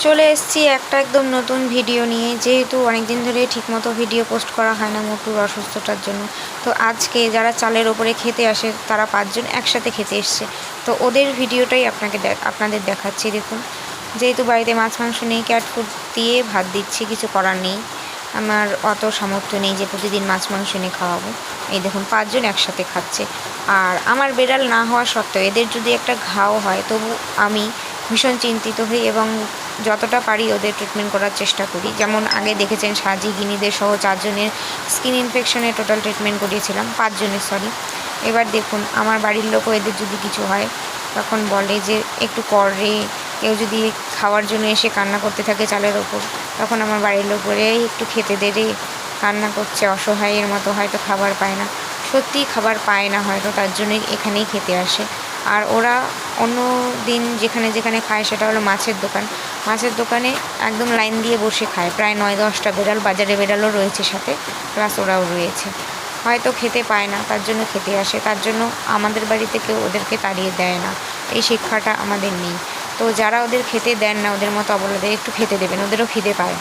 চলে এসেছি একটা একদম নতুন ভিডিও নিয়ে। যেহেতু অনেক দিন ধরে ঠিকমতো ভিডিও পোস্ট করা হয় না মোটুর অসুস্থতার জন্য, তো আজকে যারা চালের ওপরে খেতে আসে তারা 5 জন একসাথে খেতে এসছে। তো ওদের ভিডিওটাই আপনাদের দেখাচ্ছি। দেখুন, যেহেতু বাড়িতে মাছ মাংস নেই, ক্যাট ফুড দিয়ে ভাত দিচ্ছি, কিছু করার নেই। আমার অত সামর্থ্য নেই যে প্রতিদিন মাছ মাংস এনে খাওয়াবো। এই দেখুন 5 জন একসাথে খাচ্ছে। আর আমার বেড়াল না হওয়া সত্ত্বেও এদের যদি একটা ঘাও হয় তবু আমি ভীষণ চিন্তিত হই এবং যতটা পারি ওদের ট্রিটমেন্ট করার চেষ্টা করি। যেমন আগে দেখেছেন সাজি গিনিদের সহ 4 জনের স্কিন ইনফেকশনের টোটাল ট্রিটমেন্ট করিয়েছিলাম, 5 জনের সরি। এবার দেখুন আমার বাড়ির লোকও এদের যদি কিছু হয় তখন বলে যে একটু কর রে। কেউ যদি খাওয়ার জন্য এসে কান্না করতে থাকে চালের ওপর, তখন আমার বাড়ির লোক বলে একটু খেতে দে রে, কান্না করছে অসহায়ের মতো, হয়তো খাবার পায় না। সত্যিই খাবার পায় না হয়তো, তার জন্যই এখানেই খেতে আসে। আর ওরা অন্য দিন যেখানে যেখানে খায় সেটা হলো মাছের দোকান। মাছের দোকানে একদম লাইন দিয়ে বসে খায়, প্রায় 9-10টা বেড়াল, বাজারে বেড়ালও রয়েছে সাথে, প্লাস ওরাও রয়েছে। হয়তো খেতে পায় না, তার জন্য খেতে আসে। তার জন্য আমাদের বাড়িতে কেউ ওদেরকে তাড়িয়ে দেয় না, এই শিক্ষাটা আমাদের নেই। তো যারা ওদের খেতে দেন না, ওদের মতো অবলাদের একটু খেতে দেবেন, ওদেরও খিদে পায়।